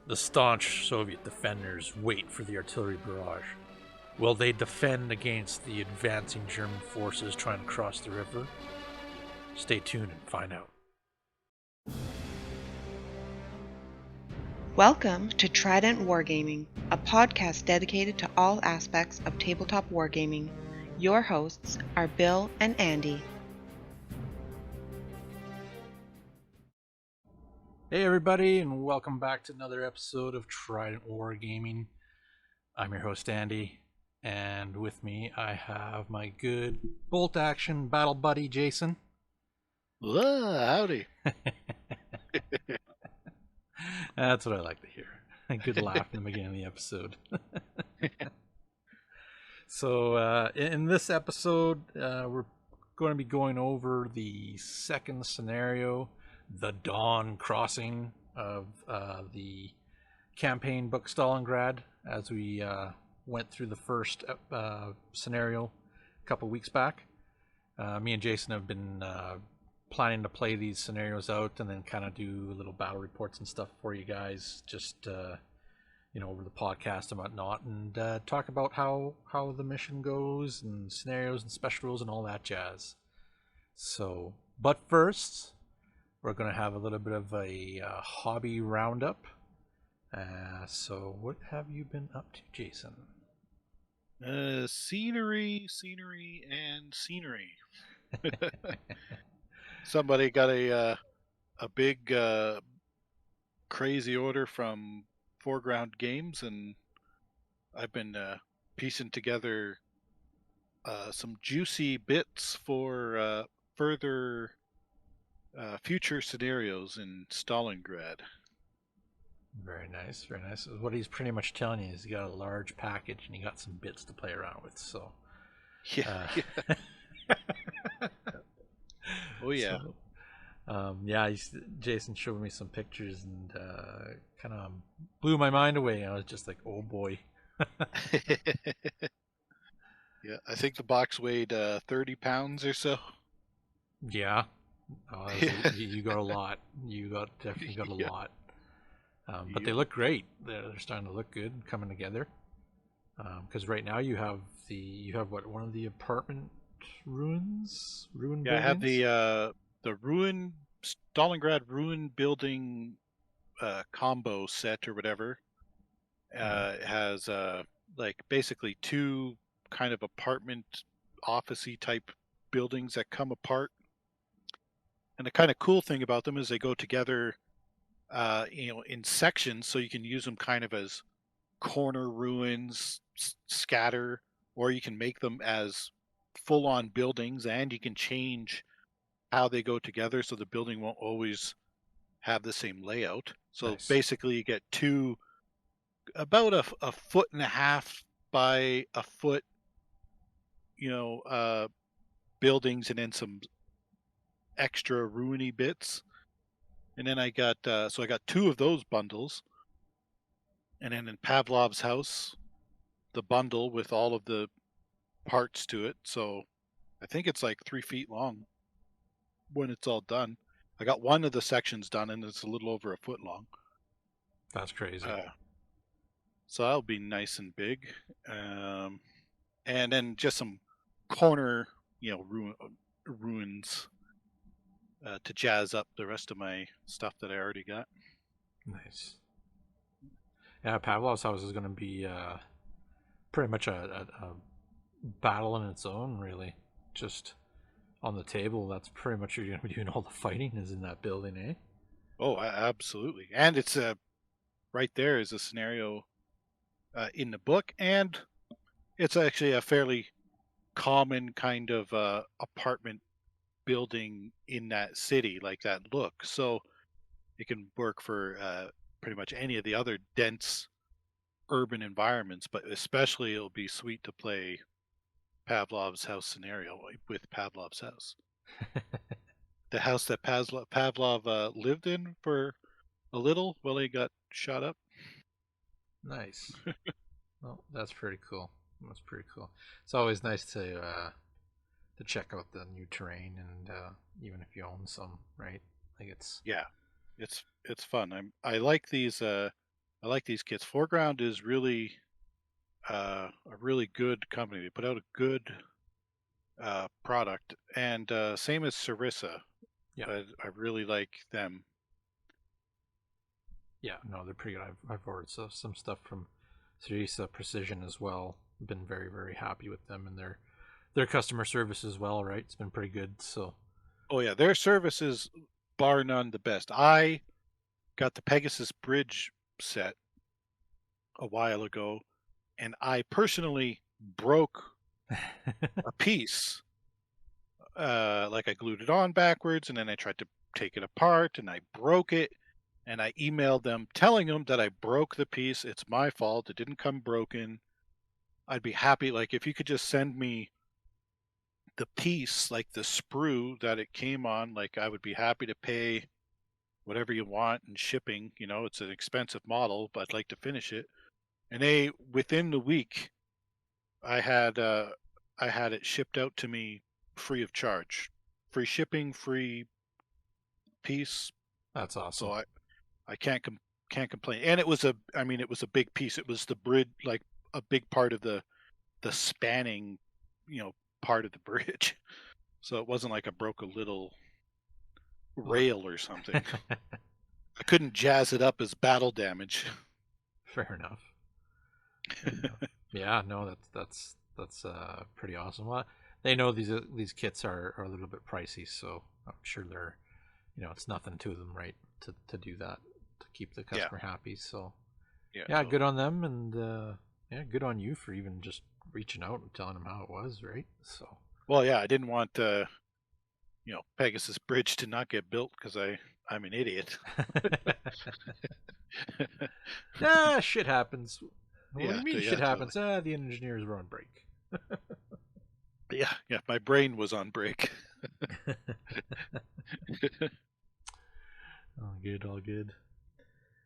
The staunch Soviet defenders wait for the artillery barrage. Will they defend against the advancing German forces trying to cross the river? Stay tuned and find out. Welcome to Trident Wargaming, a podcast dedicated to all aspects of tabletop wargaming. Your hosts are Bill and Andy. Hey everybody, and welcome back to another episode of Trident Wargaming. I'm your host Andy, and with me I have my good bolt action battle buddy Jason. Howdy. That's what I like to hear. A good laugh in the beginning of the episode. So in this episode, we're going to be going over the second scenario, the Dawn Crossing of the campaign book Stalingrad, as we went through the first scenario a couple weeks back. Me and Jason have been planning to play these scenarios out and then kind of do little battle reports and stuff for you guys, just over the podcast and whatnot, and talk about how the mission goes and scenarios and special rules and all that jazz. So, but first, we're going to have a little bit of a hobby roundup. So what have you been up to, Jason? Scenery, and scenery. Somebody got a big crazy order from Foreground Games, and I've been piecing together some juicy bits for further future scenarios in Stalingrad. Very nice, very nice. What he's pretty much telling you is he got a large package and he got some bits to play around with. So, Yeah. Oh yeah. So, Jason showed me some pictures and kind of blew my mind away. I was just like, oh boy. Yeah, I think the box weighed 30 pounds or so. Yeah. You got a lot. You definitely got a Yeah. lot. But they look great. They're starting to look good, coming together. Because right now you have one of the apartment ruin buildings? Yeah, I have the Stalingrad ruin building combo set or whatever. It has like basically two kind of apartment officey type buildings that come apart. And the kind of cool thing about them is they go together in sections, so you can use them kind of as corner ruins, scatter, or you can make them as full-on buildings, and you can change how they go together so the building won't always have the same layout. So Nice. basically you get two about a foot and a half by a foot buildings, and then some extra ruiny bits. And then I got two of those bundles, and then in Pavlov's house the bundle with all of the parts to it. So I think it's like 3 feet long when it's all done. I got one of the sections done, and it's a little over a foot long. That's crazy. So that'll be nice and big. And then just some corner, ruins to jazz up the rest of my stuff that I already got. Nice. Yeah, Pavlov's house is going to be pretty much a battle in its own, really. Just on the table, that's pretty much you're going to be doing all the fighting is in that building, eh? Oh, absolutely. And it's right there is a scenario in the book, and it's actually a fairly common kind of apartment building in that city, like that look. So it can work for pretty much any of the other dense urban environments, but especially it'll be sweet to play Pavlov's house scenario with Pavlov's house. The house that Pavlov lived in for a little while he got shot up. Nice. Well, that's pretty cool. That's pretty cool. It's always nice to check out the new terrain, and even if you own some, right? Like Yeah, it's fun. I like these I like these kits. Foreground is really a really good company. They put out a good product, and same as Sarissa. Yeah. I really like them. Yeah, no, they're pretty good. I've ordered some stuff from Cerisa Precision as well. Been very, very happy with them and their customer service as well, right? It's been pretty good. So Oh yeah, their service is bar none the best. I got the Pegasus Bridge set a while ago, and I personally broke a piece. Like I glued it on backwards, and then I tried to take it apart, and I broke it. And I emailed them telling them that I broke the piece. It's my fault. It didn't come broken. I'd be happy, like, if you could just send me the piece, like the sprue that it came on, like, I would be happy to pay whatever you want in shipping. You know, it's an expensive model, but I'd like to finish it. And within the week, I had uh, I had it shipped out to me free of charge, free shipping, free piece. that's awesome. So I can't complain. And it was a big piece. It was the bridge, like a big part of the spanning, part of the bridge. So it wasn't like I broke a little rail or something. I couldn't jazz it up as battle damage. Fair enough. Fair enough. Yeah, no, that's pretty awesome. Well, they know these kits are a little bit pricey, so I'm sure they're, it's nothing to them, right? To do that, to keep the customer happy. So yeah, Totally. good on them, and yeah, good on you for even just reaching out and telling them how it was, right? So Well, yeah, I didn't want Pegasus Bridge to not get built because I'm an idiot. yeah, shit happens. What do Yeah, you mean shit happens? The engineers were on break. yeah, my brain was on break. All good, all good.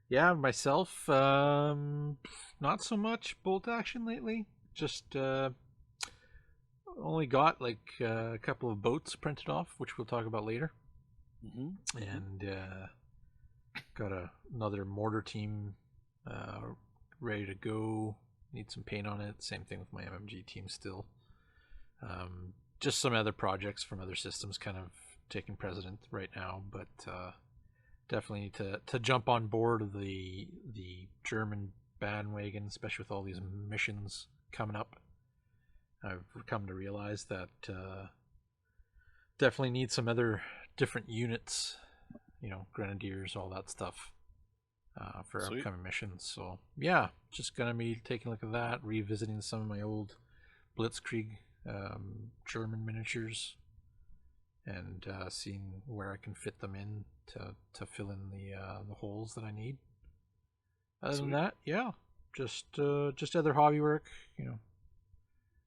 Yeah, myself, not so much bolt action lately. Just only got like a couple of boats printed off, which we'll talk about later, and got another mortar team ready to go. Need some paint on it. Same thing with my MMG team still. Just some other projects from other systems kind of taking precedent right now, but definitely need to jump on board of the German bandwagon, especially with all these missions coming up. I've come to realize that definitely need some other different units, grenadiers, all that stuff for Sweet. upcoming missions. So yeah, just gonna be taking a look at that, revisiting some of my old Blitzkrieg German miniatures, and seeing where I can fit them in to fill in the holes that I need. Other than that, yeah, just other hobby work,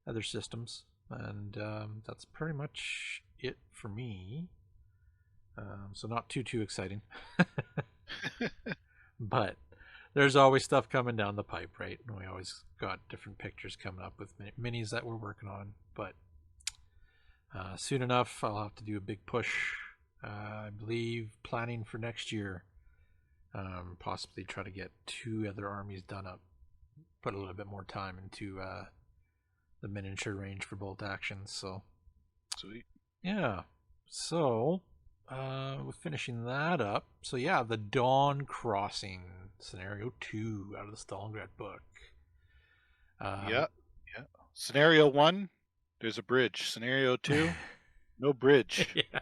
other systems, and that's pretty much it for me. So not too exciting, but there's always stuff coming down the pipe, right? And we always got different pictures coming up with minis that we're working on, but soon enough I'll have to do a big push. I believe planning for next year, possibly try to get 2 other armies done up, put a little bit more time into the miniature range for bolt action. So Sweet. yeah, so with finishing that up, so yeah, the Dawn Crossing scenario 2 out of the Stalingrad book. Yeah. Scenario 1, there's a bridge. Scenario 2, no bridge. Yeah.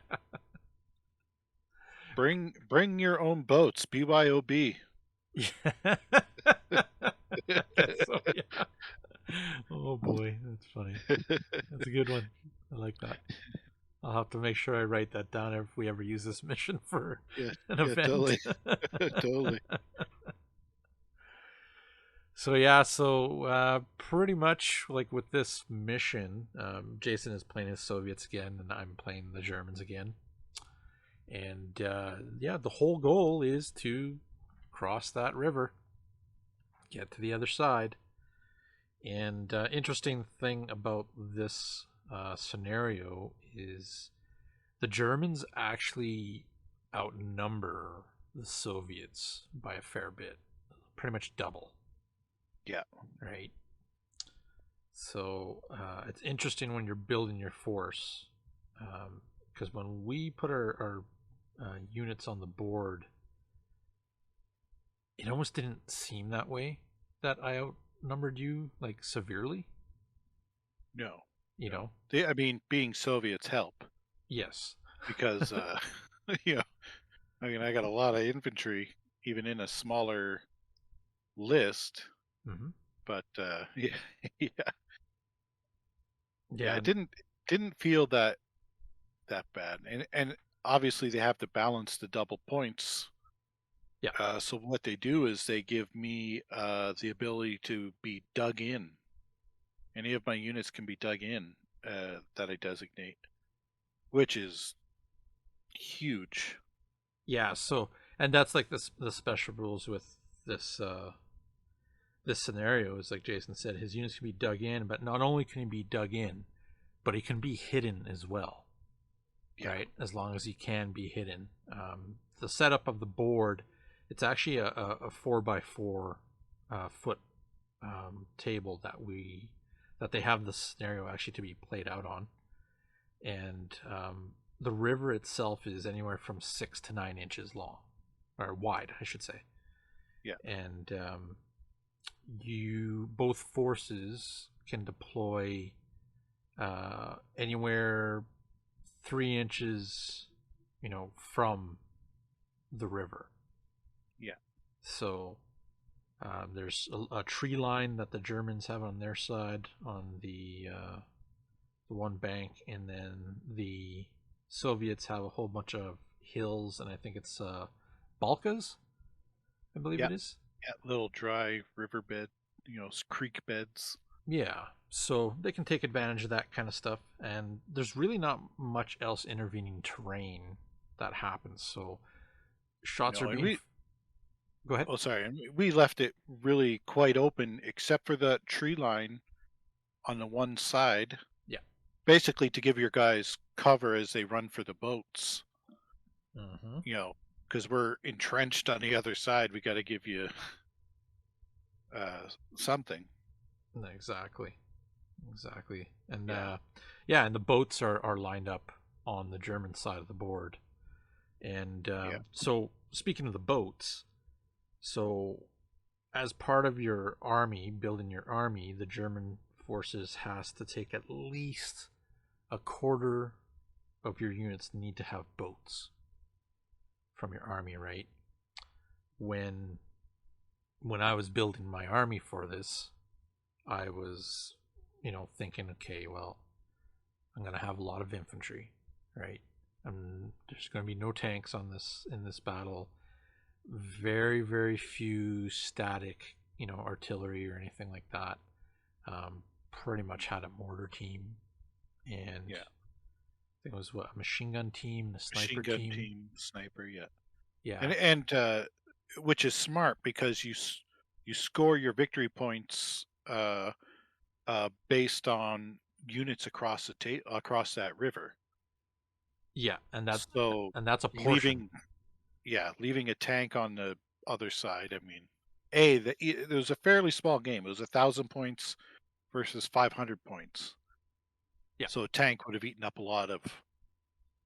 Bring your own boats. BYOB. Yeah. I guess so, yeah. Oh boy, that's funny. That's a good one. I like that. I'll have to make sure I write that down if we ever use this mission for an event. Totally. Totally. So yeah, pretty much like with this mission, Jason is playing his Soviets again, and I'm playing the Germans again. And yeah, the whole goal is to cross that river, get to the other side. And interesting thing about this scenario is the Germans actually outnumber the Soviets by a fair bit, pretty much double. Yeah. Right. So it's interesting when you're building your force, because when we put our units on the board, it almost didn't seem that way, that I outnumbered you like severely. No. You know. I mean, being Soviets help Yes. because you know, I mean, I got a lot of infantry even in a smaller list, Mm-hmm. but yeah, yeah, yeah. Yeah. It didn't feel that bad, and obviously they have to balance the double points. Yeah. So what they do is they give me the ability to be dug in. Any of my units can be dug in that I designate, which is huge. Yeah. So, and that's like the special rules with this this scenario is like Jason said, his units can be dug in, but not only can he be dug in, but he can be hidden as well. Yeah. Right? As long as he can be hidden. The setup of the board, it's actually a 4x4 foot table that they have the scenario actually to be played out on, and the river itself is anywhere from 6 to 9 inches long, or wide, I should say. Yeah. And you both forces can deploy anywhere 3 inches, from the river. Yeah. So there's a tree line that the Germans have on their side on the one bank, and then the Soviets have a whole bunch of hills, and I think it's Balkas, I believe Yeah. it is. Yeah. Little dry riverbed, creek beds. Yeah, so they can take advantage of that kind of stuff, and there's really not much else intervening terrain that happens. So shots are No, and being. Go ahead. oh, sorry, and we left it really quite open except for the tree line on the one side. Yeah. Basically, to give your guys cover as they run for the boats. Mm-hmm. Because we're entrenched on the other side, we got to give you something. Exactly. And Yeah. yeah, and the boats are lined up on the German side of the board. And Yeah. so speaking of the boats, so as part of your army, building your army, the German forces has to take at least a quarter of your units need to have boats from your army, right? When I was building my army for this, I was, thinking, okay, well, I'm going to have a lot of infantry, right? And there's going to be no tanks in this battle. Very, very few static, artillery or anything like that. Pretty much had a mortar team, and Yeah. I think it was a machine gun team, the sniper Machine gun team. team, sniper, yeah. Yeah. And which is smart because you score your victory points based on units across across that river. Yeah, and So that's a portion. leaving a tank on the other side. I mean, it was a fairly small game. It was 1,000 points versus 500 points. Yeah. So a tank would have eaten up a lot of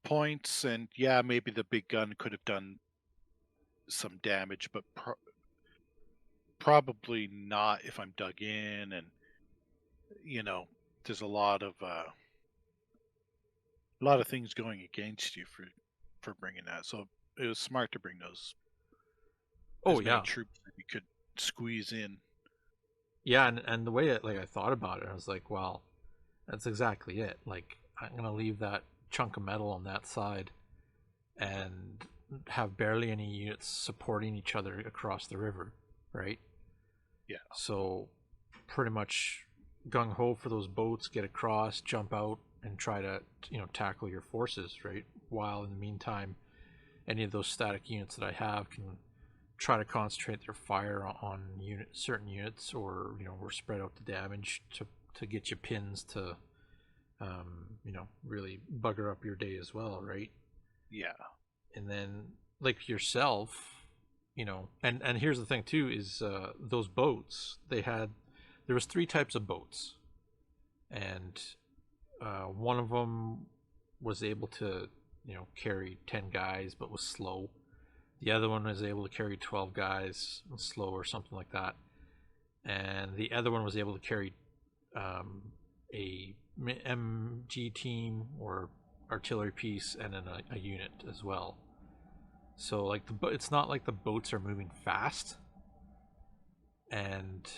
points, and yeah, maybe the big gun could have done some damage, but probably not if I'm dug in, and there's a lot of things going against you for bringing that. So it was smart to bring those Oh as many yeah. troops that you could squeeze in. Yeah, and the way I thought about it, I was like, well, that's exactly it. Like, I'm gonna leave that chunk of metal on that side and have barely any units supporting each other across the river, right? Yeah. So pretty much gung ho for those boats, get across, jump out, and try to tackle your forces, right? While in the meantime, any of those static units that I have can try to concentrate their fire on certain units, or or spread out the damage to get you pins to really bugger up your day as well, right? Yeah. And then, like yourself, you know, and here's the thing too is those boats there was three types of boats, and one of them was able to carry 10 guys but was slow. The other one was able to carry 12 guys, slow or something like that, and the other one was able to carry a MG team or artillery piece and then a unit as well. So like it's not like the boats are moving fast, and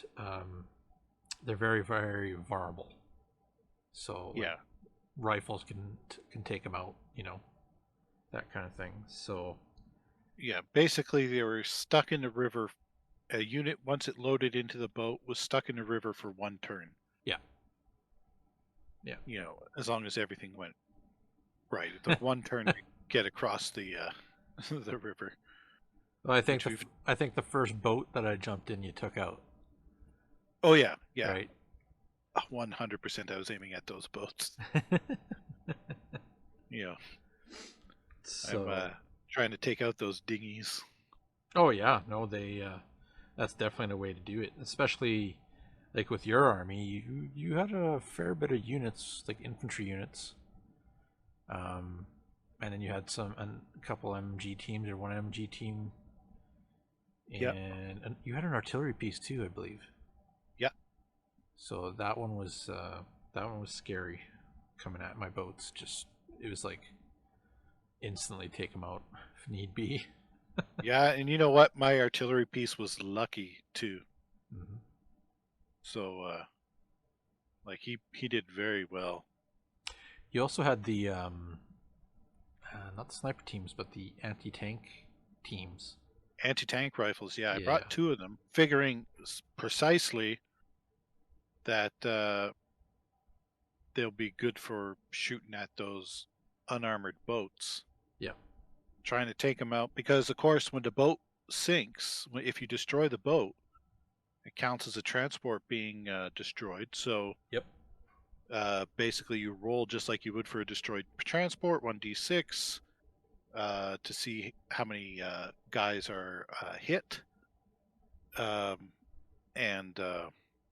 they're very very vulnerable. So like, Yeah. rifles can take them out, that kind of thing. So Yeah, basically they were stuck in the river. A unit, once it loaded into the boat, was stuck in the river for one turn. yeah, As long as everything went right. The one turn to get across the the river. well, I think the first boat that I jumped in, you took out. Oh yeah, yeah. Right. 100%. I was aiming at those boats. So, I'm trying to take out those dinghies. oh yeah, no, they that's definitely a way to do it, especially like with your army. You had a fair bit of units, like infantry units, and then you had a couple MG teams or one MG team, Yep. and you had an artillery piece too, I believe. Yeah. So that one was scary, coming at my boats. Just it was like instantly take them out if need be. Yeah, and you know what? My artillery piece was lucky too. Mm-hmm. So, like he did very well. You also had the not the sniper teams, but the anti-tank teams. Anti-tank rifles. Yeah, I Yeah. brought 2 of them, figuring precisely that they'll be good for shooting at those unarmored boats. Yeah. Trying to take them out because, of course, when the boat sinks, if you destroy the boat, it counts as a transport being destroyed. So, Yep. basically, you roll just like you would for a destroyed transport, 1d6, to see how many guys are hit, and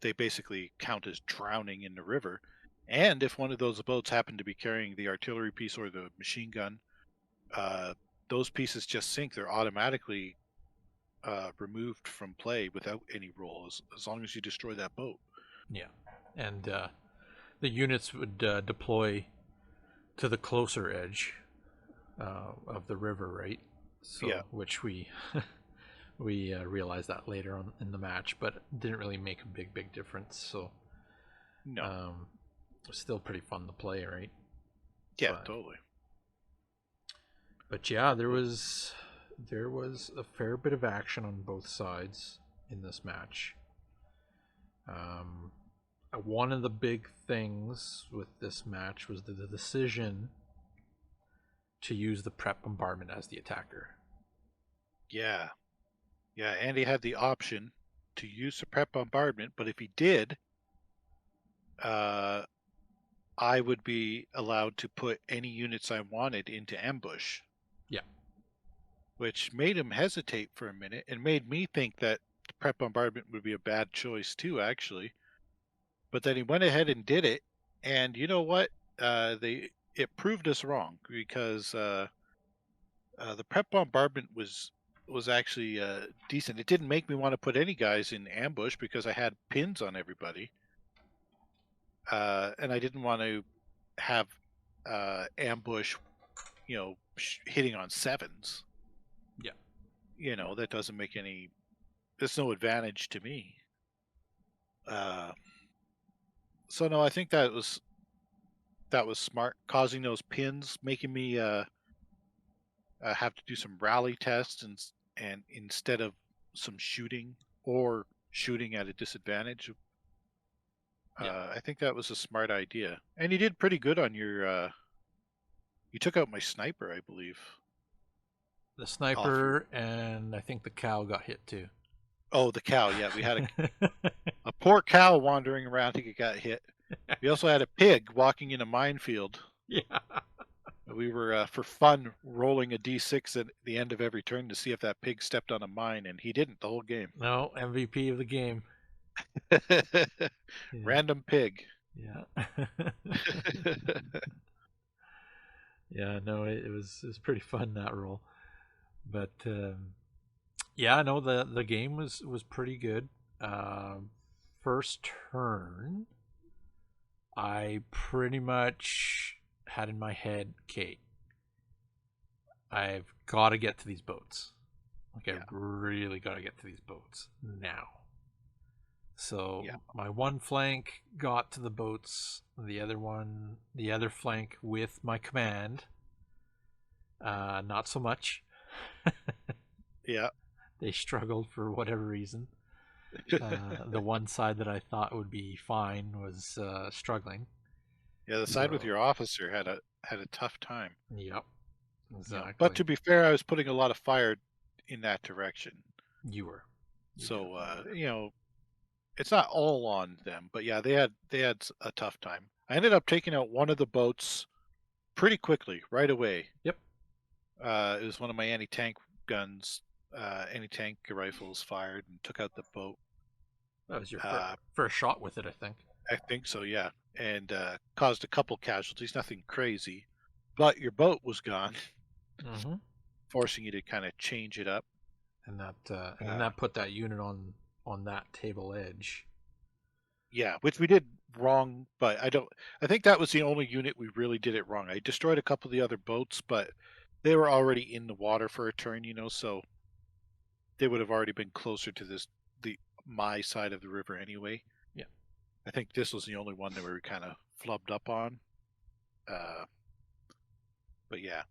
they basically count as drowning in the river. And if one of those boats happened to be carrying the artillery piece or the machine gun, those pieces just sink. They're automatically removed from play without any roll, as long as you destroy that boat. Yeah. And the units would deploy to the closer edge of the river, right? So, Yeah. which we we realized that later on in the match, but didn't really make a big difference. So, No. Still pretty fun to play, right? Yeah, totally. But yeah, there was a fair bit of action on both sides in this match. One of the big things with this match was the decision to use the prep bombardment as the attacker. Yeah. Yeah, Andy had the option to use the prep bombardment, but if he did, I would be allowed to put any units I wanted into ambush. Yeah. Which made him hesitate for a minute and made me think that the prep bombardment would be a bad choice too, actually. But then he went ahead and did it, and you know what? It proved us wrong because the prep bombardment was actually decent. It didn't make me want to put any guys in ambush because I had pins on everybody, and I didn't want to have ambush, hitting on 7s. Yeah. That doesn't make any. There's no advantage to me. So no, I think that was smart, causing those pins, making me have to do some rally tests and instead of some shooting or shooting at a disadvantage. I think that was a smart idea, and you did pretty good on your. You took out my sniper, I believe. The sniper and I think the cow got hit too. Oh, the cow! Yeah, we had a poor cow wandering around. I think it got hit. We also had a pig walking in a minefield. Yeah. We were for fun rolling a d6 at the end of every turn to see if that pig stepped on a mine, and he didn't the whole game. No, MVP of the game. Yeah. Random pig. Yeah. Yeah, no, it was pretty fun, that roll. But yeah, no, the game was pretty good. First turn, I pretty much had in my head, okay, I've got to get to these boats. Like, Yeah. I've really got to get to these boats now. So Yeah. my one flank got to the boats, the other flank with my command, not so much. Yeah. They struggled for whatever reason. The one side that I thought would be fine was struggling. Yeah, the side with So, your officer had a tough time. yep, You know, exactly. but to be fair, I was putting a lot of fire in that direction. You were. You So definitely were. you know, it's not all on them, but yeah, they had a tough time. I ended up taking out one of the boats pretty quickly, right away. Yep. It was one of my anti-tank guns, anti-tank rifles fired and took out the boat. That was your Uh, first shot with it, I think. I think so, yeah, and caused a couple casualties, nothing crazy, but your boat was gone, Mm-hmm. forcing you to kind of change it up. And then Uh, that put that unit on that table edge. yeah, which we did wrong, but I think that was the only unit we really did it wrong. I destroyed a couple of the other boats, but they were already in the water for a turn, so they would have already been closer to my side of the river anyway. Yeah. I think this was the only one that we were kind of flubbed up on. But yeah.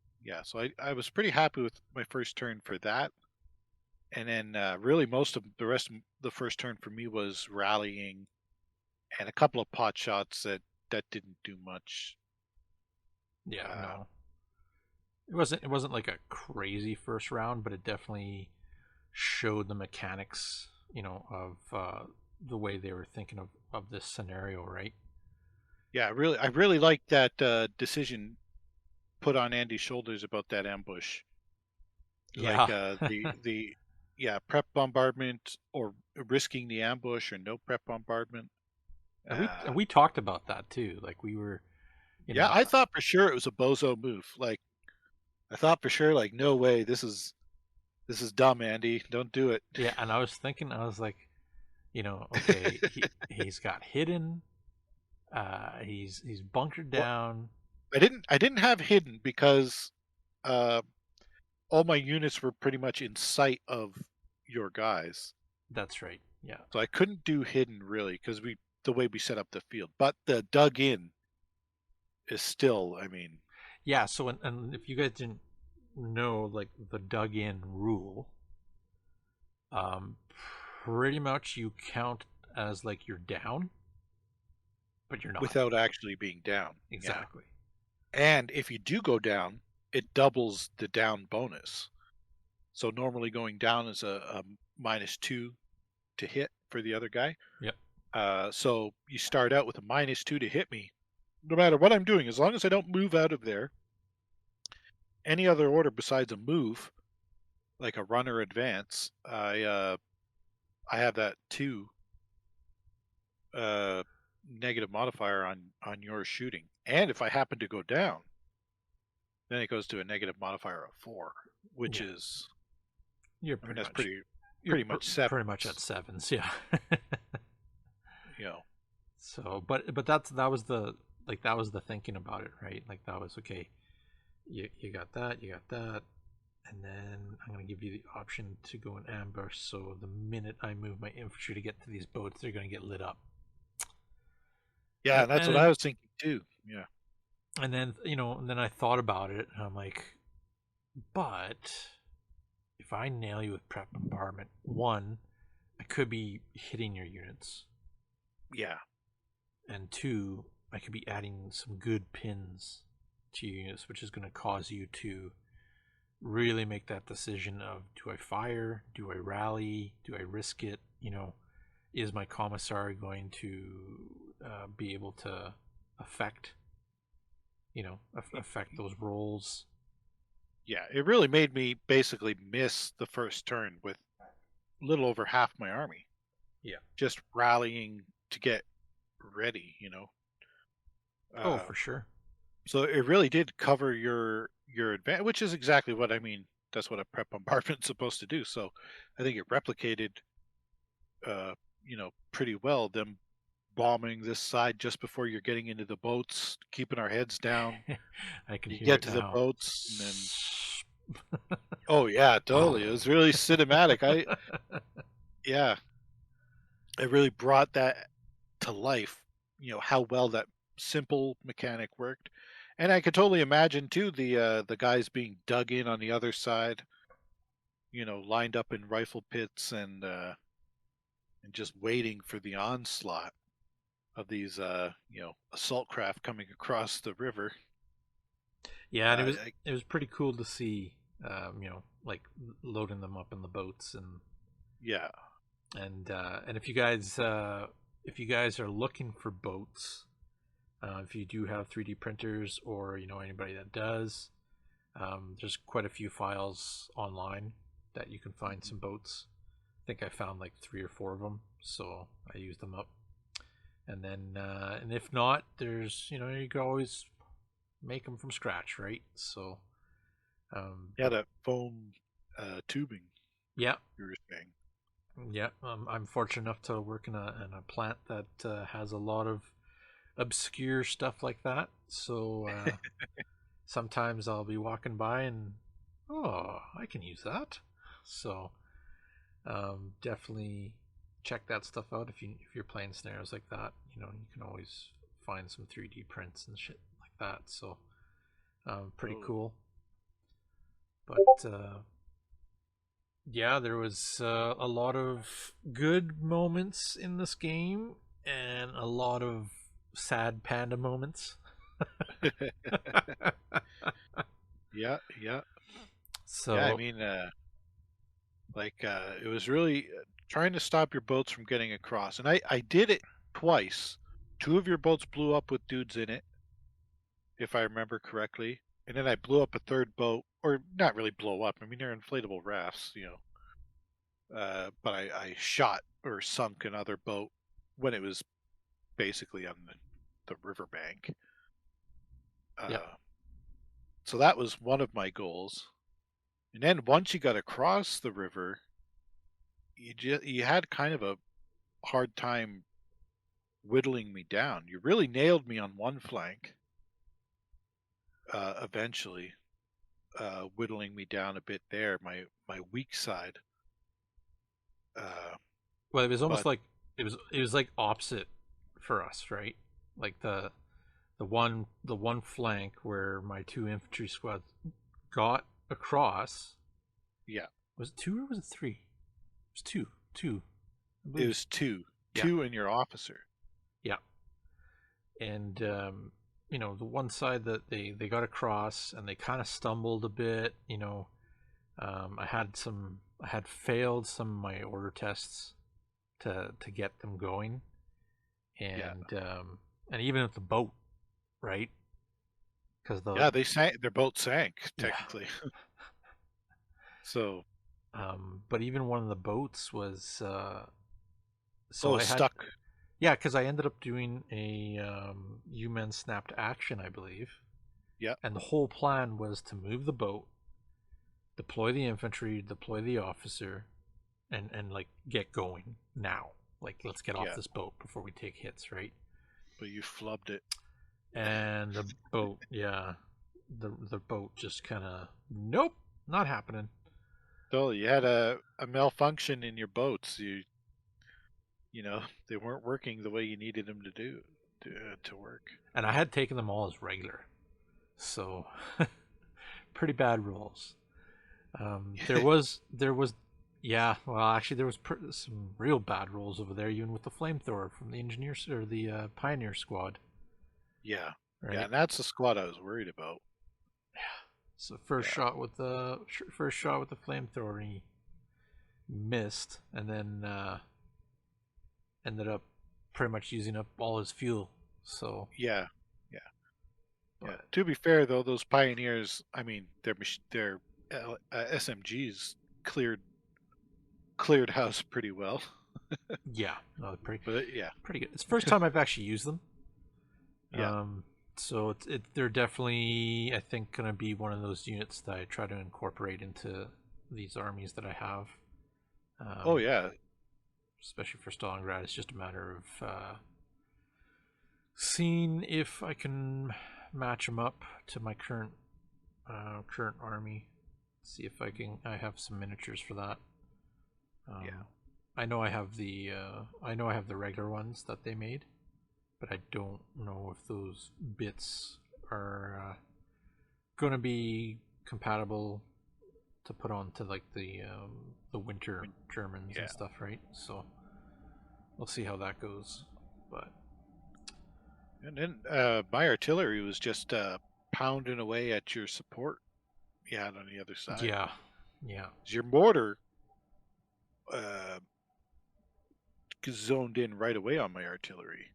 So I was pretty happy with my first turn for that. And then really most of the rest of the first turn for me was rallying and a couple of pot shots that didn't do much. Yeah, no. It wasn't like a crazy first round, but it definitely showed the mechanics, of the way they were thinking of this scenario, right? Yeah, I really liked that decision put on Andy's shoulders about that ambush. Yeah. Like the prep bombardment or risking the ambush or no prep bombardment. And we talked about that too. Like, we were, Yeah, I thought for sure it was a bozo move. Like I thought for sure, like no way, this is dumb, Andy. Don't do it. yeah, and I was thinking, I was like, okay, he's got hidden, he's bunkered Well, down. I didn't have hidden because uh, all my units were pretty much in sight of your guys, That's right. Yeah. so I couldn't do hidden really because the way we set up the field. But the dug in is still, I mean, Yeah, so and if you guys didn't know, like, the dug in rule, um pretty much you count as like you're down, but you're not. without actually being down. Yeah. Exactly. And if you do go down, it doubles the down bonus. So normally going down is a -2 to hit for the other guy. Yep. So you start out with a -2 to hit me, no matter what I'm doing, as long as I don't move out of there. Any other order besides a move, like a run or advance, I have that 2 negative modifier on your shooting. And if I happen to go down, then it goes to a negative modifier of 4, which Yeah. is, You're I mean, pretty that's much pretty much 7. pretty much at sevens, yeah. You know, So, but that was the thinking about it, right? Like, that was okay. You got that, and then I'm gonna give you the option to go in ambush. So the minute I move my infantry to get to these boats, they're gonna get lit up. yeah, and that's what I was thinking too. Yeah, And then, and then I thought about it, and I'm like, but if I nail you with prep bombardment, one, I could be hitting your units, yeah, and two, I could be adding some good pins to your units, which is going to cause you to really make that decision of, do I fire? Do I rally? Do I risk it? Is my commissar going to be able to affect affect those rolls. Yeah, it really made me basically miss the first turn with a little over half my army. Yeah. Just rallying to get ready, Oh, Uh, for sure. so it really did cover your advantage, which is exactly what I mean. That's what a prep bombardment's supposed to do. So I think it replicated, pretty well. Them bombing this side just before you're getting into the boats, keeping our heads down. I can You hear get it to the now. boats, and then oh yeah, totally. It was really cinematic. Yeah, it really brought that to life. How well that simple mechanic worked, and I could totally imagine too the guys being dug in on the other side. Lined up in rifle pits and just waiting for the onslaught of these assault craft coming across the river. Yeah, and it Uh, was I, it was pretty cool to see, like loading them up in the boats yeah, and if you guys are looking for boats, if you do have 3D printers or anybody that does, there's quite a few files online that you can find some boats. I think I found like 3 or 4 of them, so I used them up. And then, and if not, there's you can always make them from scratch, right? So, yeah, but that foam tubing yeah, you were saying. yeah, I'm fortunate enough to work in a plant that has a lot of obscure stuff like that. So sometimes I'll be walking by and I can use that. So definitely check that stuff out if you're playing scenarios like that. You can always find some 3D prints and shit like that. So pretty Totally. cool. But yeah, there was a lot of good moments in this game and a lot of sad panda moments. Yeah, yeah, yeah. I So mean, it was really trying to stop your boats from getting across, and I did it twice. Two of your boats blew up with dudes in it, if I remember correctly. And then I blew up a third boat, or not really blow up. I mean, they're inflatable rafts. But I shot or sunk another boat when it was basically on the riverbank. yeah, Uh, so that was one of my goals. And then once you got across the river, you had kind of a hard time whittling me down. You really nailed me on one flank. Eventually, whittling me down a bit there, my weak side. Uh, well, it was almost but like it was like opposite for us, right? Like the one flank where my 2 infantry squads got across. yeah, Was it 2 or was it 3? It was two. I it believe. was two, Yeah, two in your officer. yeah. And the one side that they got across and they kind of stumbled a bit. I had failed some of my order tests to get them going, Yeah, and even with the boat, right? Because the yeah, they sank. Their boat sank yeah, technically. So, but even one of the boats was so oh, I had stuck. yeah, because I ended up doing a UN snapped action, I believe, Yeah, and the whole plan was to move the boat, deploy the infantry, deploy the officer, and like get going now. Like let's get off yeah, this boat before we take hits, right? but you flubbed it. And the boat, yeah, the boat just kind of nope, not happening. So you had a malfunction in your boats. They weren't working the way you needed them to do to work. And I had taken them all as regular, so pretty bad rolls. There was, yeah. Well, actually, there was some real bad rolls over there, even with the flamethrower from the engineers or the pioneer squad, Yeah, yeah, right? and that's the squad I was worried about. So first Yeah, shot with the flamethrower, he missed, and then ended up pretty much using up all his fuel. So yeah, yeah. Yeah. But To be fair, though, those pioneers, I mean, their SMGs cleared house pretty well. yeah, no, pretty But yeah, pretty good. It's the first time I've actually used them. yeah. So they're definitely, I think, gonna be one of those units that I try to incorporate into these armies that I have. Oh Um, yeah, Especially for Stalingrad, it's just a matter of seeing if I can match them up to my current army. See if I have some miniatures for that. yeah. I know I have the regular ones that they made, but I don't know if those bits are going to be compatible to put on to like the winter Germans Yeah. and stuff, right? So we'll see how that goes. But And then my artillery was just pounding away at your support you had on the other side. yeah, yeah, 'Cause your mortar uh, zoned in right away on my artillery.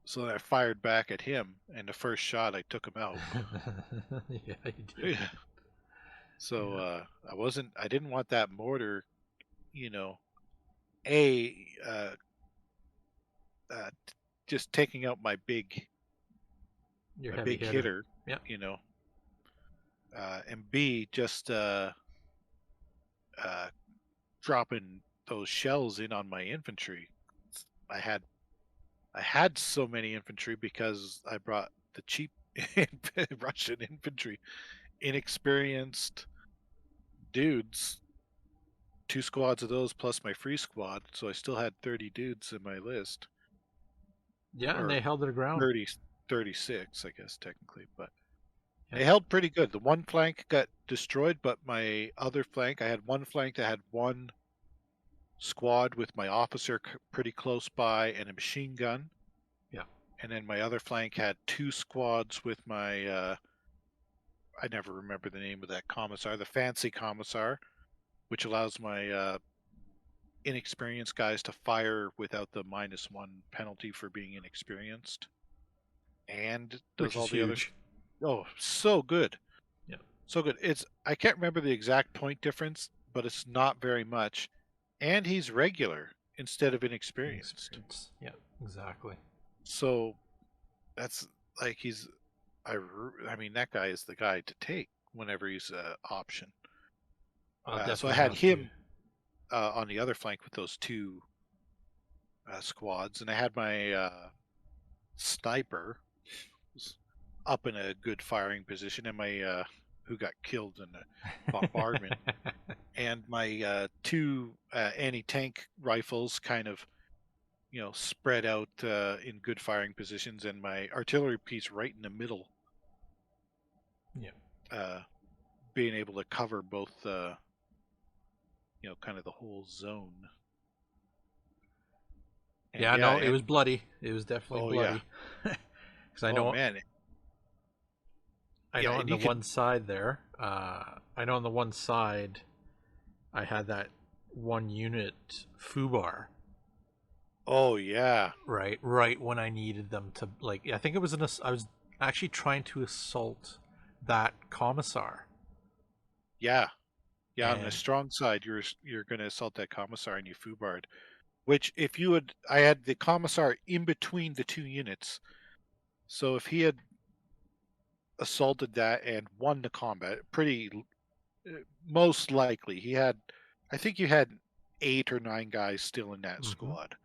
So then I fired back at him, and the first shot I took him out. yeah, you did. Yeah. So Yeah. I didn't want that mortar, you know, a just taking out Your my heavy big hitter. hitter, Yeah. you know, and B just uh, dropping those shells in on my infantry. I had I had so many infantry because I brought the cheap Russian infantry, inexperienced dudes, two squads of those plus my free squad, so I still had 30 dudes in my list, Yeah, and or they held their ground. 30, 36, I guess technically, but Yeah. they held pretty good. The one flank got destroyed, but my other flank, I had one flank that had one squad with my officer pretty close by and a machine gun. Yeah. And then my other flank had two squads with my I never remember the name of that commissar, the fancy commissar, which allows my inexperienced guys to fire without the -1 penalty for being inexperienced, and does Which is all the other. huge. Oh, so good, Yeah. so good. It's I can't remember the exact point difference, but it's not very much, and he's regular instead of inexperienced. Experience. Yeah, exactly. So that's like I mean that guy is the guy to take whenever he's an option. I'll So I definitely had have to. him on the other flank with those two squads, and I had my sniper up in a good firing position, and my who got killed in the bombardment, and my two anti-tank rifles kind of spread out in good firing positions, and my artillery piece right in the middle, Yeah. uh, being able to cover both kind of the whole zone. And Yeah, yeah, no, it was bloody. It was definitely oh yeah, bloody. Because I oh know, man, I yeah, know on and the you could, one side there, I know on the one side, I had that one unit foobar, oh yeah, right when I needed them to, like, I think it was I was actually trying to assault that commissar, yeah, yeah. On the and strong side, you're going to assault that commissar and you foobarred. Which, if you had, I had the commissar in between the two units, so if he had assaulted that and won the combat, most likely he had. I think you had 8 or 9 guys still in that mhm. squad.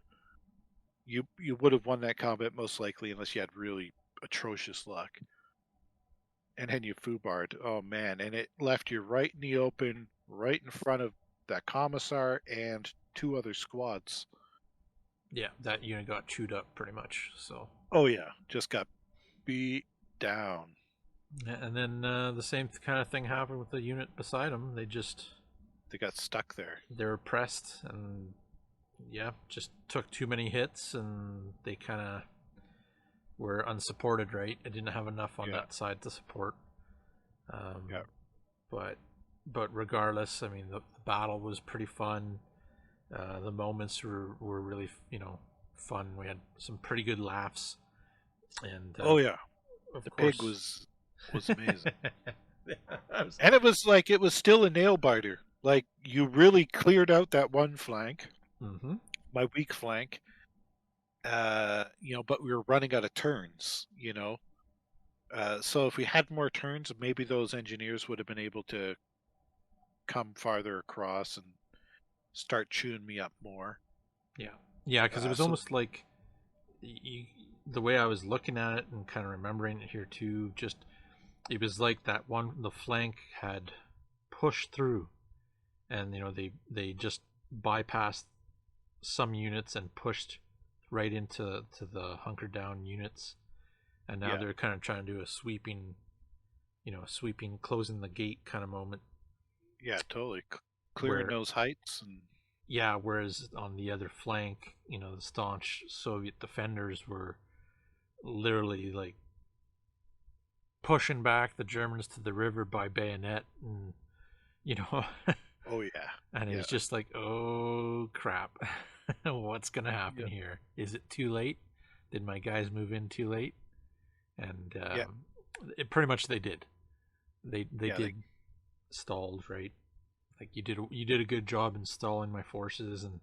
You would have won that combat most likely unless you had really atrocious luck. And then you foobarred. Oh man, and it left you right in the open, right in front of that commissar and 2 other squads. Yeah, that unit got chewed up pretty much. So, Oh yeah, just got beat down. and then the same kind of thing happened with the unit beside them. They got stuck there. They were pressed and yeah, just took too many hits and they kind of were unsupported. Right, I didn't have enough on Yeah, that side to support. Um, yeah. but regardless, I mean the battle was pretty fun. The moments were really fun. We had some pretty good laughs, and Oh yeah. Of The pig course. was amazing. Yeah, I was- And it was like it was still a nail biter. Like you really cleared out that one flank, Mhm. my weak flank. But we were running out of turns, so if we had more turns, maybe those engineers would have been able to come farther across and start chewing me up more. Yeah. Yeah, because it was So almost like you, the way I was looking at it and kind of remembering it here too, just it was like that one the flank had pushed through, and they just bypassed some units and pushed right into the hunker down units, and now yeah, they're kind of trying to do a sweeping, sweeping closing the gate kind of moment yeah, totally clearing where those heights and yeah, whereas on the other flank, the staunch Soviet defenders were literally like pushing back the Germans to the river by bayonet, and you know oh yeah, and it yeah, was just like, oh crap. What's gonna happen yeah, here? Is it too late? Did my guys move in too late? And yeah, it pretty much they did. They yeah, did stalled, right? Like you did a good job installing my forces and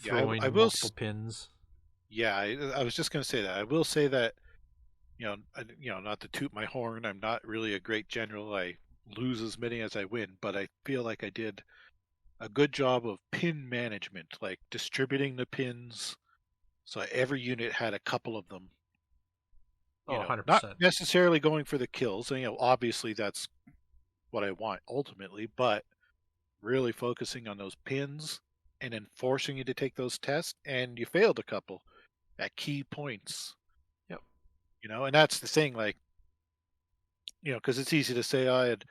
yeah. I throwing will. multiple pins. Yeah, I was just going to say that. I will say that not to toot my horn, I'm not really a great general. I lose as many as I win, but I feel like I did a good job of pin management, like distributing the pins so every unit had a couple of them. Oh, Not 100%. necessarily going for the kills. And, obviously that's what I want ultimately, but really focusing on those pins and then forcing you to take those tests. And you failed a couple at key points, Yep. and that's the thing, like, because it's easy to say, "Oh, I had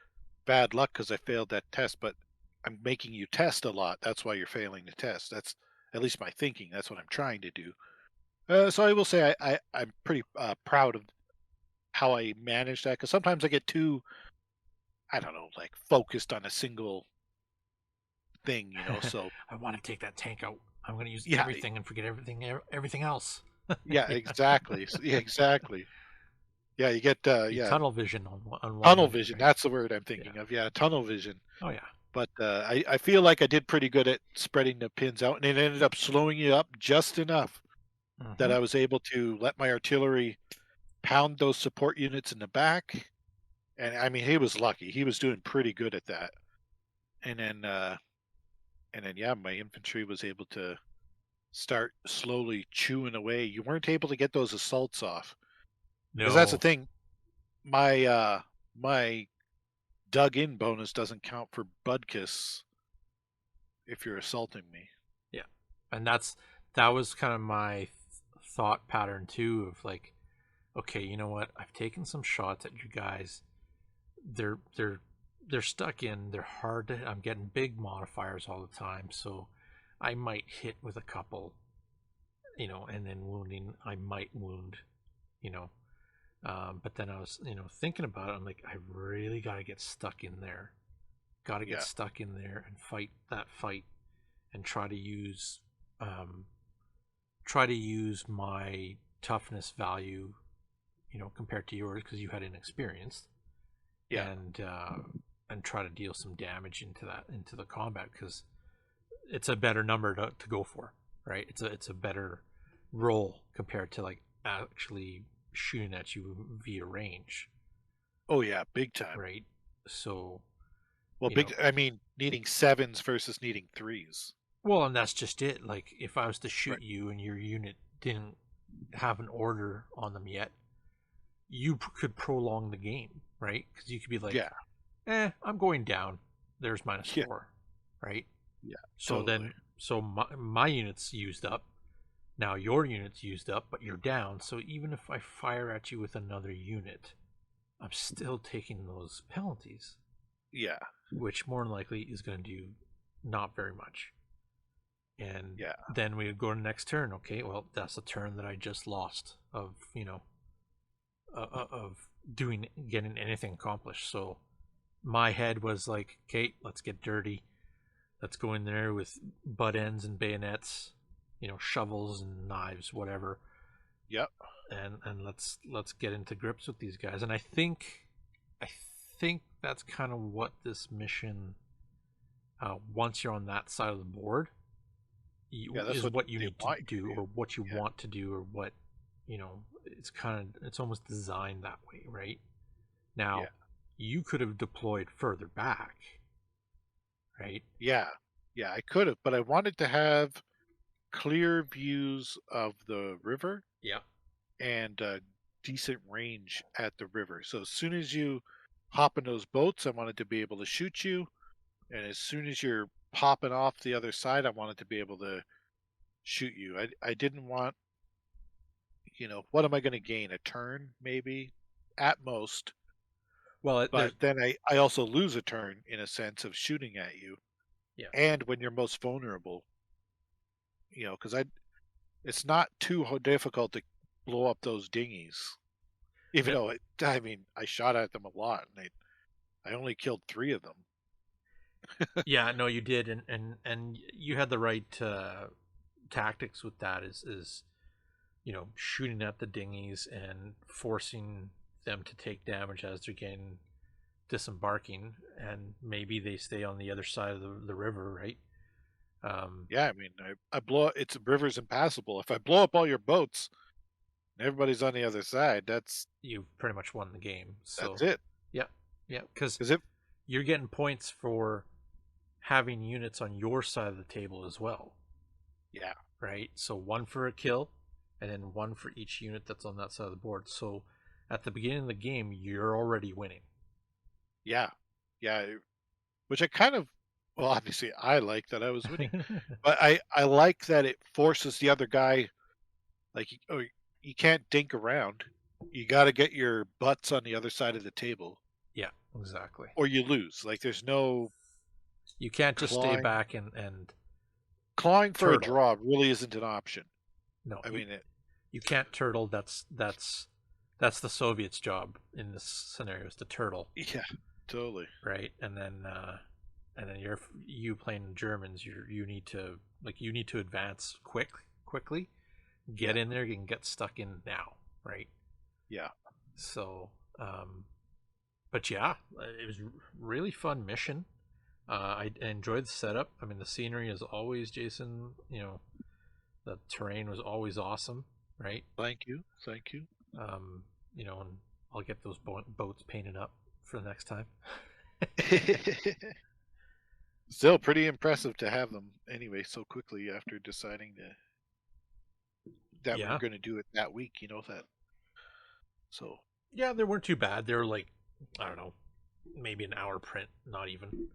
bad luck because I failed that test," but I'm making you test a lot. That's why you're failing the test. That's at least my thinking. That's what I'm trying to do. So I will say I'm pretty proud of how I managed that, because sometimes I get too, I don't know, like focused on a single thing, So I want to take that tank out. I'm going to use yeah, everything and forget everything else. yeah, Yeah. exactly, yeah, exactly. Yeah, you get You yeah, tunnel vision on one tunnel unit, vision. right? That's the word I'm Yeah. thinking of. Yeah, tunnel vision. Oh yeah. But I feel like I did pretty good at spreading the pins out, and it ended up slowing you up just enough that Hmm. I was able to let my artillery pound those support units in the back. And I mean, he was lucky; he was doing pretty good at that. And then, yeah, my infantry was able to start slowly chewing away. You weren't able to get those assaults off, because that's the No. thing. My dug in bonus doesn't count for Budkiss if you're assaulting me. Yeah. And that was kind of my thought pattern too, of like, okay, you know what? I've taken some shots at you guys. They're they're they're stuck in. They're hard to. I'm getting big modifiers all the time, so I might hit with a couple, and then wounding. I might wound, you know. But then I was, thinking about it. I'm like, I really got to get stuck in there. Got to get Yeah, stuck in there and fight that fight, and um, try to use my toughness value, compared to yours because you had inexperienced, yeah, and try to deal some damage into the combat, because it's a better number to go for, right? It's a better roll compared to like actually shooting at you via range, oh yeah, big time. right? So, Well, you know, big. I mean, needing sevens versus needing threes. well, and that's just it. Like if I was to shoot Right. you and your unit didn't have an order on them yet, you could prolong the game, right? Because you could be like, Yeah. I'm going down. There's minus Yeah. 4, right? Yeah. So Totally. then, so my unit's used up. Now your unit's used up, but you're down. So even if I fire at you with another unit, I'm still taking those penalties, Yeah. which more than likely is going to do not very much. And Yeah. then we would go to the next turn. Okay, well, that's a turn that I just lost of, of getting anything accomplished. So my head was like, okay, let's get dirty. Let's go in there with butt ends and bayonets, shovels and knives, whatever, Yep. and let's get into grips with these guys. And I think that's kind of what this mission, once you're on that side of the board, Yeah, that's is what what you they need to want you do, to do. or what you Yeah. want to do, or what, it's almost designed that way, right? Now, Yeah. you could have deployed further back, right? Yeah. Yeah, I could have, but I wanted to have clear views of the river Yeah. and decent range at the river. So as soon as you hop in those boats, I wanted to be able to shoot you. And as soon as you're popping off the other side, I wanted to be able to shoot you. I didn't want, what am I going to gain? A turn, maybe, at most. Well, there's But then I also lose a turn in a sense of shooting at you. yeah, And when you're most vulnerable, because it's not too difficult to blow up those dinghies. Even no, though I mean, I shot at them a lot, and I only killed 3 of them. yeah, no, you did, and you had the right tactics with that. Is shooting at the dinghies and forcing them to take damage as they're getting disembarking, and maybe they stay on the other side of the river, right? Yeah, I mean, I blow it's river's impassable. If I blow up all your boats and everybody's on the other side, You've pretty much won the game. that's So, it. yeah, yeah, because Because if you're getting points for having units on your side of the table as well, yeah, right? So one for a kill, and then one for each unit that's on that side of the board. So at the beginning of the game, you're already winning. yeah, yeah, which I kind of well, obviously I like that I was winning, but I like that it forces the other guy like you can't dink around. You got to get your butts on the other side of the table, Yeah, exactly. or you lose. Like there's no You can't just stay clawing. back and Clawing for a turtle. draw really isn't an option. No, I mean, you can't turtle. That's the Soviets' job in this scenario, is to turtle, yeah, totally. right? And then you playing Germans. You need to advance quickly, Yeah, get in there, you can get stuck in now, right? yeah. So, but yeah, it was really fun mission. I enjoyed the setup. I mean, the scenery is always, Jason. The terrain was always awesome, right? Thank you, thank you. Um, and I'll get those boats painted up for the next time. Still pretty impressive to have them anyway so quickly after deciding that we were Yeah, going to do it that week. That. So yeah, they weren't too bad. They were like, I don't know, maybe an hour print, not even.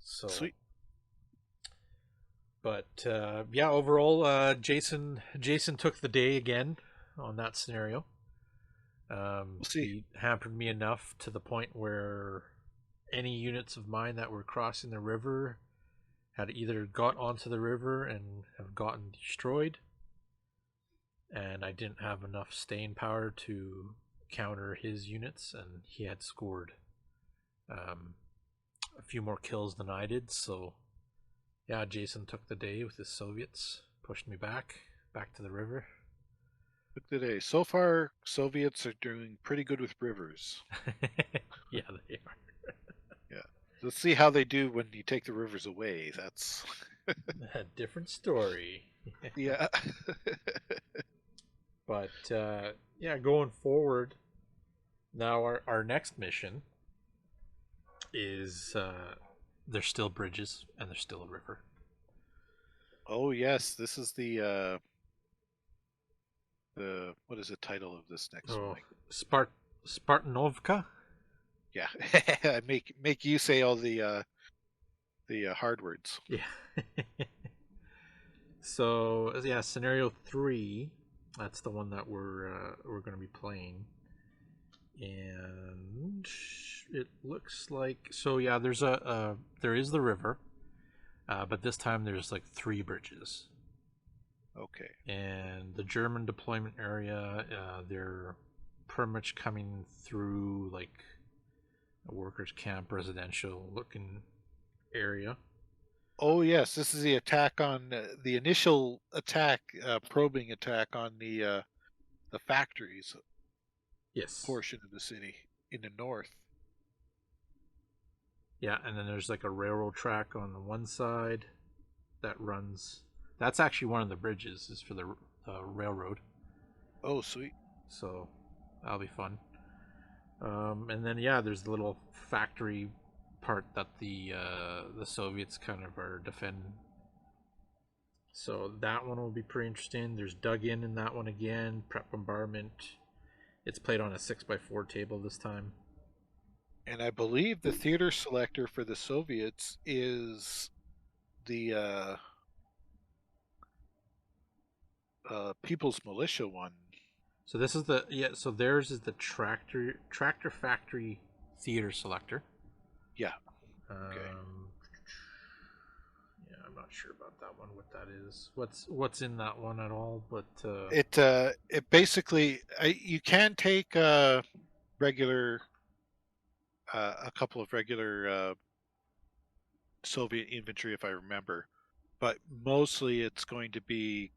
So, sweet. but yeah, overall, Jason took the day again on that scenario. We'll see. He hampered me enough to the point where any units of mine that were crossing the river had either got onto the river and have gotten destroyed, and I didn't have enough staying power to counter his units, and he had scored um, a few more kills than I did. So yeah, Jason took the day with his Soviets, pushed me back to the river. Look today. So far, Soviets are doing pretty good with rivers. Yeah, they are. Yeah. Let's see how they do when you take the rivers away. That's A different story. yeah. But yeah, going forward, now our next mission is there's still bridges and there's still a river. Oh yes, this is the what is the title of this next Oh, one? Spartanovka. Yeah, make you say all the hard words. Yeah. So yeah, scenario 3. That's the one that we're going to be playing, and it looks like so. Yeah, there is the river, but this time there's like 3 bridges. Okay. And the German deployment area, they're pretty much coming through like a workers' camp, residential looking area. Oh yes, this is the attack on the initial attack, probing attack on the the factories Yes. portion of the city in the north. Yeah, and then there's like a railroad track on the one side that runs. That's actually one of the bridges is for the railroad. Oh, sweet. So that'll be fun. And then yeah, there's the little factory part that the Soviets kind of are defending. So that one will be pretty interesting. There's dug in that one again. Prep bombardment. It's played on a 6x4 table this time. And I believe the theater selector for the Soviets is the People's Militia one. So this is so theirs is the tractor factory theater selector. Yeah. Okay. Yeah, I'm not sure about that one. What that is? What's in that one at all? But it basically you can take regular a couple of regular Soviet infantry if I remember, but mostly it's going to be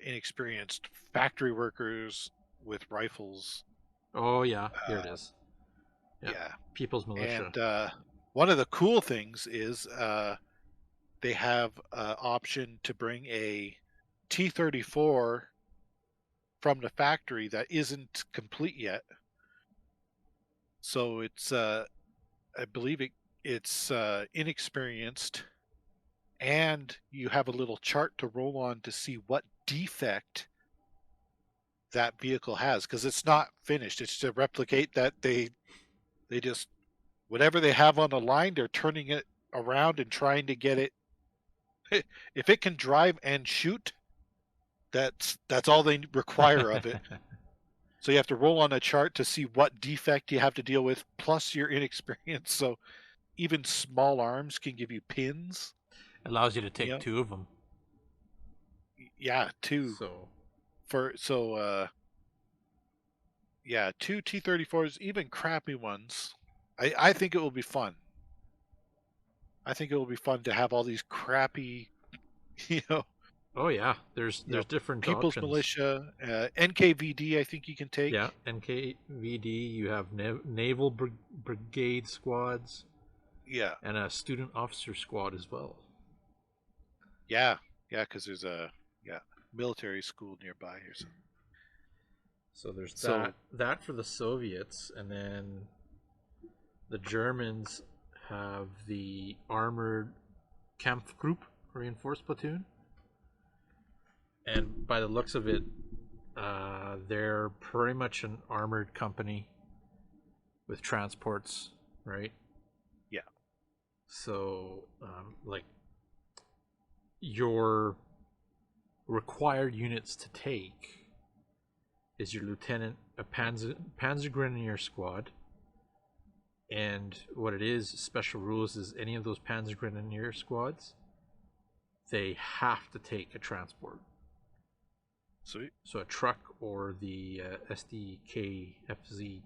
inexperienced factory workers with rifles. Oh yeah, here it is. Yeah. People's Militia. And one of the cool things is they have option to bring a T-34 from the factory that isn't complete yet. So it's I believe it's inexperienced, and you have a little chart to roll on to see what defect that vehicle has, because it's not finished. It's to replicate that they just whatever they have on the line, they're turning it around and trying to get it. If it can drive and shoot, that's all they require of it. So you have to roll on a chart to see what defect you have to deal with, plus your inexperience. So even small arms can give you pins. Allows you to take two of them. Yeah, two. Yeah, two T-34s, even crappy ones. I think it will be fun. I think it will be fun to have all these crappy, Oh yeah, there's different People's options. Militia, NKVD. I think you can take. Yeah, NKVD. You have naval brigade squads. Yeah, and a student officer squad as well. Yeah, because there's a military school nearby here. So there's that for the Soviets, and then the Germans have the armored Kampfgruppe reinforced platoon. And by the looks of it, they're pretty much an armored company with transports, right? Yeah. So, your required units to take is your lieutenant, a Panzergrenadier squad, and what it is, special rules is any of those Panzergrenadier squads, they have to take a transport. Sweet. So a truck or the SDK FZ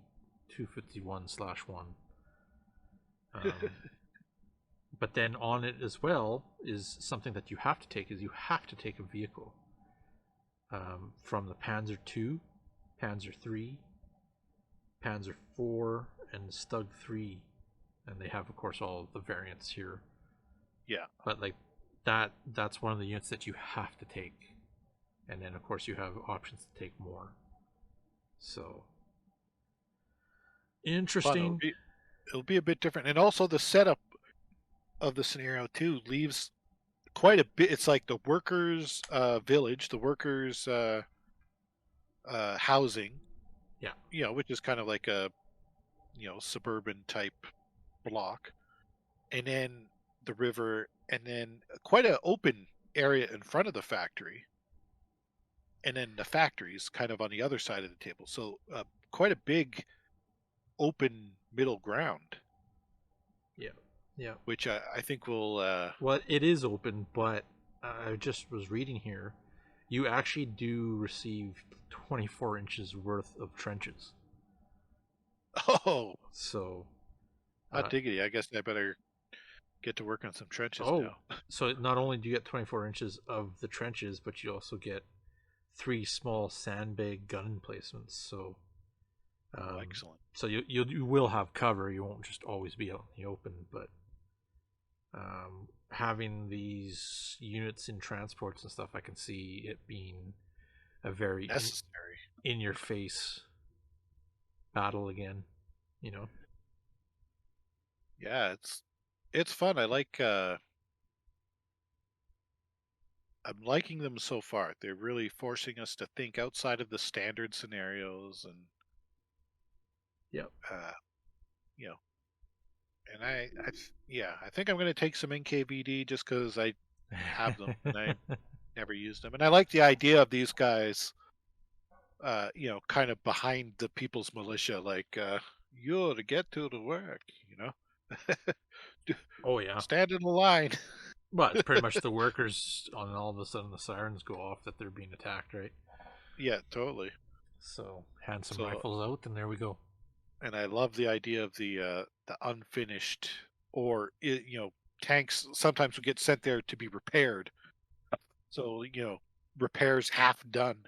251/1. But then on it as well is something that you have to take is you have to take a vehicle from the Panzer II, Panzer III, Panzer IV, and Stug 3, and they have of course all the variants here. Yeah. But that's one of the units that you have to take. And then of course you have options to take more. So interesting. It'll be a bit different. And also the setup of the scenario too leaves quite a bit. It's like the workers village, the workers housing. Yeah. Which is kind of like a suburban type block. And then the river, and then quite an open area in front of the factory. And then the factories kind of on the other side of the table. So quite a big open middle ground. Yeah. Which I think will... Well, it is open, but I just was reading here. You actually do receive 24 inches worth of trenches. Oh! So... hot diggity. I guess I better get to work on some trenches now. So not only do you get 24 inches of the trenches, but you also get 3 small sandbag gun emplacements. So Excellent. so you will have cover. You won't just always be out in the open, but having these units in transports and stuff, I can see it being a very Necessary. in your face battle again. You know. Yeah, it's fun. I'm liking them so far. They're really forcing us to think outside of the standard scenarios, and Yep. uh, you know, and yeah, I think I'm going to take some NKVD just because I have them and I never used them, and I like the idea of these guys, kind of behind the people's militia, like you're to get to the work, Do- Oh yeah. stand in the line. Well, it's pretty much the workers on all of a sudden the sirens go off that they're being attacked, right? Yeah, totally. So hand some So, rifles out and there we go. and I love the idea of the unfinished, or tanks sometimes will get sent there to be repaired. So repairs half done,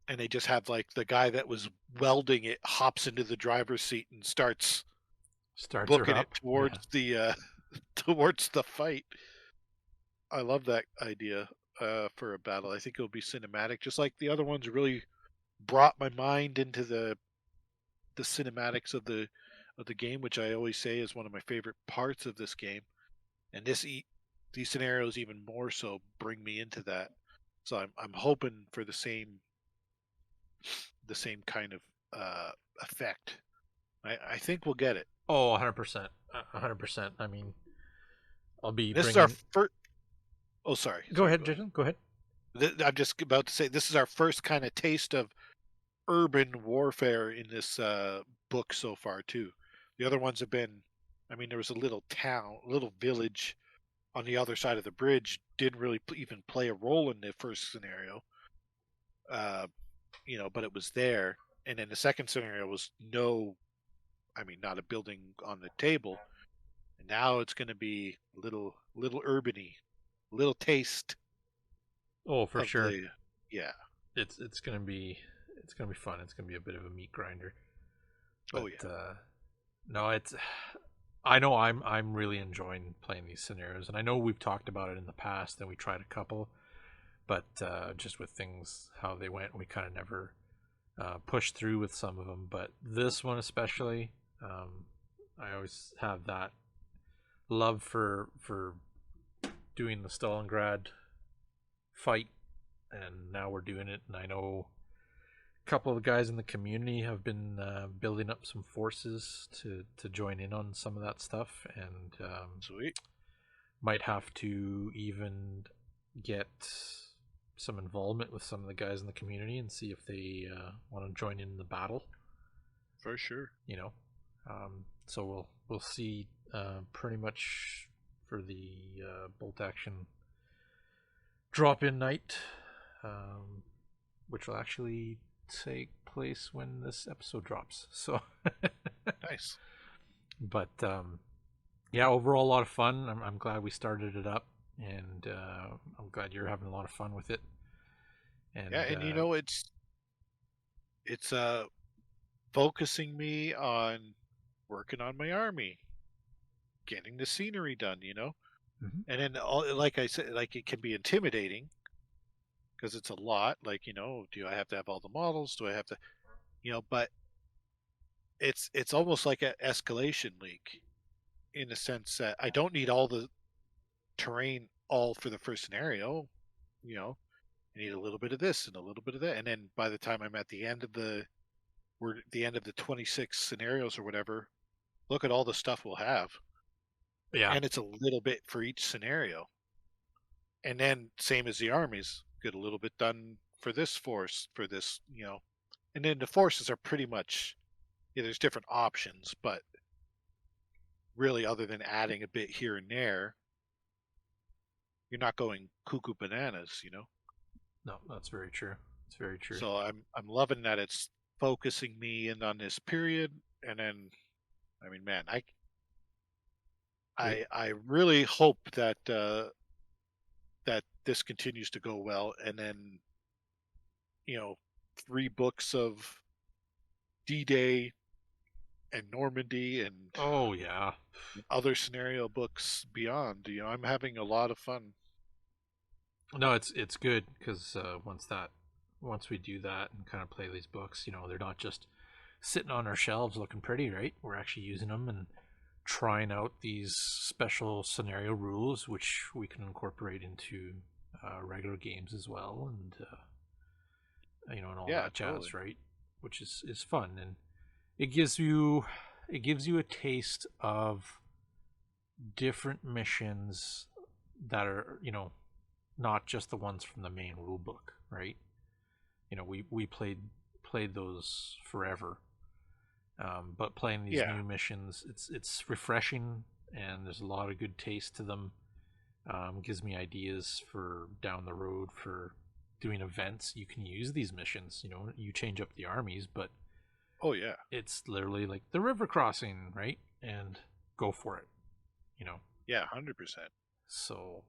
and they just have like the guy that was welding it hops into the driver's seat and starts Starts her booking it up. towards Yeah. the towards the fight. I love that idea for a battle. I think it'll be cinematic, just like the other ones really brought my mind into the cinematics of the game, which I always say is one of my favorite parts of this game. And these scenarios even more so bring me into that. So I'm hoping for the same kind of effect. I think we'll get it. Oh, 100%. 100%. I mean, I'll be This is our bringing. first. Oh, sorry. Go Sorry. ahead, Go ahead. Jason. Go ahead. I'm just about to say this is our first kind of taste of urban warfare in this book so far too. The other ones have been, I mean, there was a little town, a little village on the other side of the bridge. Didn't really even play a role in the first scenario, uh, but it was there. And then the second scenario was I mean, not a building on the table. And now it's going to be little urbany, little taste Oh, for of sure. yeah. It's gonna be fun. It's gonna be a bit of a meat grinder. Oh But yeah, no, it's. I know I'm really enjoying playing these scenarios, and I know we've talked about it in the past, and we tried a couple, but just with things how they went, we kind of never pushed through with some of them. But this one especially, I always have that love for doing the Stalingrad fight, and now we're doing it. And I know a couple of the guys in the community have been building up some forces to join in on some of that stuff, and sweet. might have to even get some involvement with some of the guys in the community and see if they want to join in the battle. For sure. You know, so we'll see pretty much for the bolt action drop in night, which will actually take place when this episode drops. So, Nice. but yeah, overall a lot of fun. I'm glad we started it up, and I'm glad you're having a lot of fun with it. Yeah, And and it's focusing me on working on my army, getting the scenery done. mhm. And then like I said, like it can be intimidating because it's a lot. Like, do I have to have all the models? Do I have to, but it's almost like an escalation leak in the sense that I don't need all the terrain all for the first scenario. You know, I need a little bit of this and a little bit of that, and then by the time I'm at the end of we're at the end of the 26 scenarios or whatever, look at all the stuff we'll have. Yeah, And it's a little bit for each scenario. And then same as the armies, get a little bit done for this force, for this. And then the forces are pretty much, yeah, there's different options, but really other than adding a bit here and there, you're not going cuckoo bananas. no, that's very true. It's very true. So I'm loving that it's focusing me in on this period. And then, I mean, man, We I really hope that that this continues to go well, and then 3 books of D-Day and Normandy and Oh yeah. other scenario books beyond. I'm having a lot of fun. No, it's good because once we do that and kind of play these books, they're not just sitting on our shelves looking pretty, right? We're actually using them and trying out these special scenario rules, which we can incorporate into regular games as well, and all Yeah, that totally. jazz, right? Which is fun, and it gives you a taste of different missions that are not just the ones from the main rule book, right? We played those forever, but playing these Yeah. new missions, it's refreshing, and there's a lot of good taste to them. Gives me ideas for down the road for doing events. You can use these missions. You change up the armies, but Oh yeah. it's literally like the river crossing, right? And go for it. Yeah, 100%. So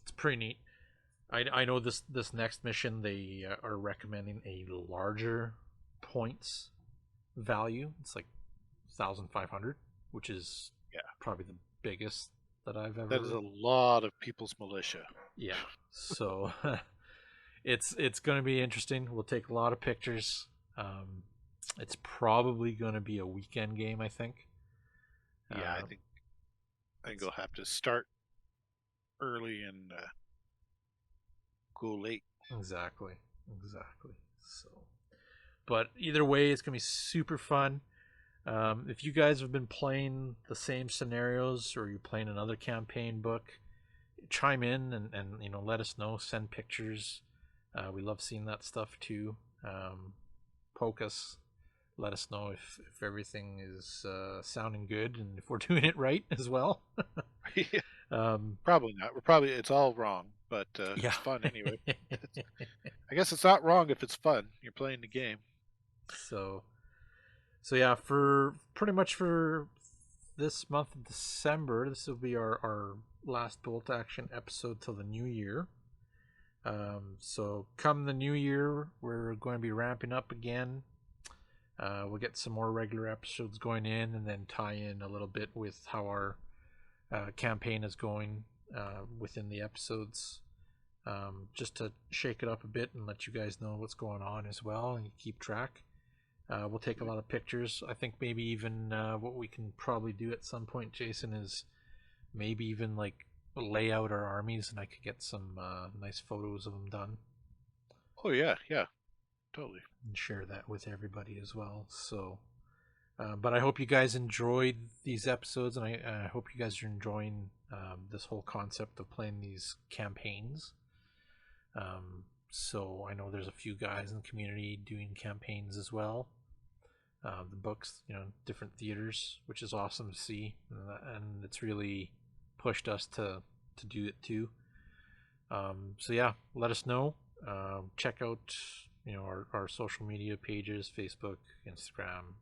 it's pretty neat. I know this next mission they are recommending a larger points value. It's like 1,500, which is Yeah. probably the biggest that I've ever. That is a lot of people's militia. Yeah. So it's going to be interesting. We'll take a lot of pictures. It's probably going to be a weekend game, I think. Yeah, I think we'll have to start early and go late. Exactly. So, but either way, it's gonna be super fun. If you guys have been playing the same scenarios or you're playing another campaign book, chime in and let us know. Send pictures. We love seeing that stuff too. Poke us. Let us know if everything is sounding good and if we're doing it right as well. Probably not. It's all wrong, but Yeah. it's fun anyway. I guess it's not wrong if it's fun. You're playing the game. So yeah, for pretty much for this month of December, this will be our last bolt action episode till the new year. So come the new year, we're going to be ramping up again. We'll get some more regular episodes going in, and then tie in a little bit with how our campaign is going within the episodes, just to shake it up a bit and let you guys know what's going on as well and keep track. We'll take a lot of pictures. I think maybe even what we can probably do at some point, Jason, is maybe even like lay out our armies, and I could get some nice photos of them done. Oh yeah, totally. And share that with everybody as well. So, but I hope you guys enjoyed these episodes, and I hope you guys are enjoying this whole concept of playing these campaigns. So I know there's a few guys in the community doing campaigns as well. The books, different theaters, which is awesome to see, and it's really pushed us to do it too. So yeah, let us know. Check out our social media pages, Facebook, Instagram,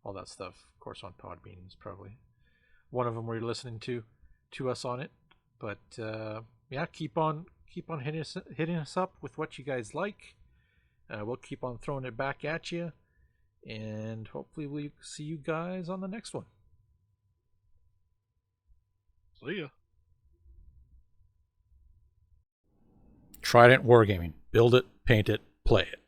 all that stuff. Of course, on Podbean is probably one of them where you're listening to us on it. But yeah, keep on hitting us up with what you guys like. We'll keep on throwing it back at you, and hopefully we'll see you guys on the next one. See ya. Trident Wargaming. Build it, paint it, play it.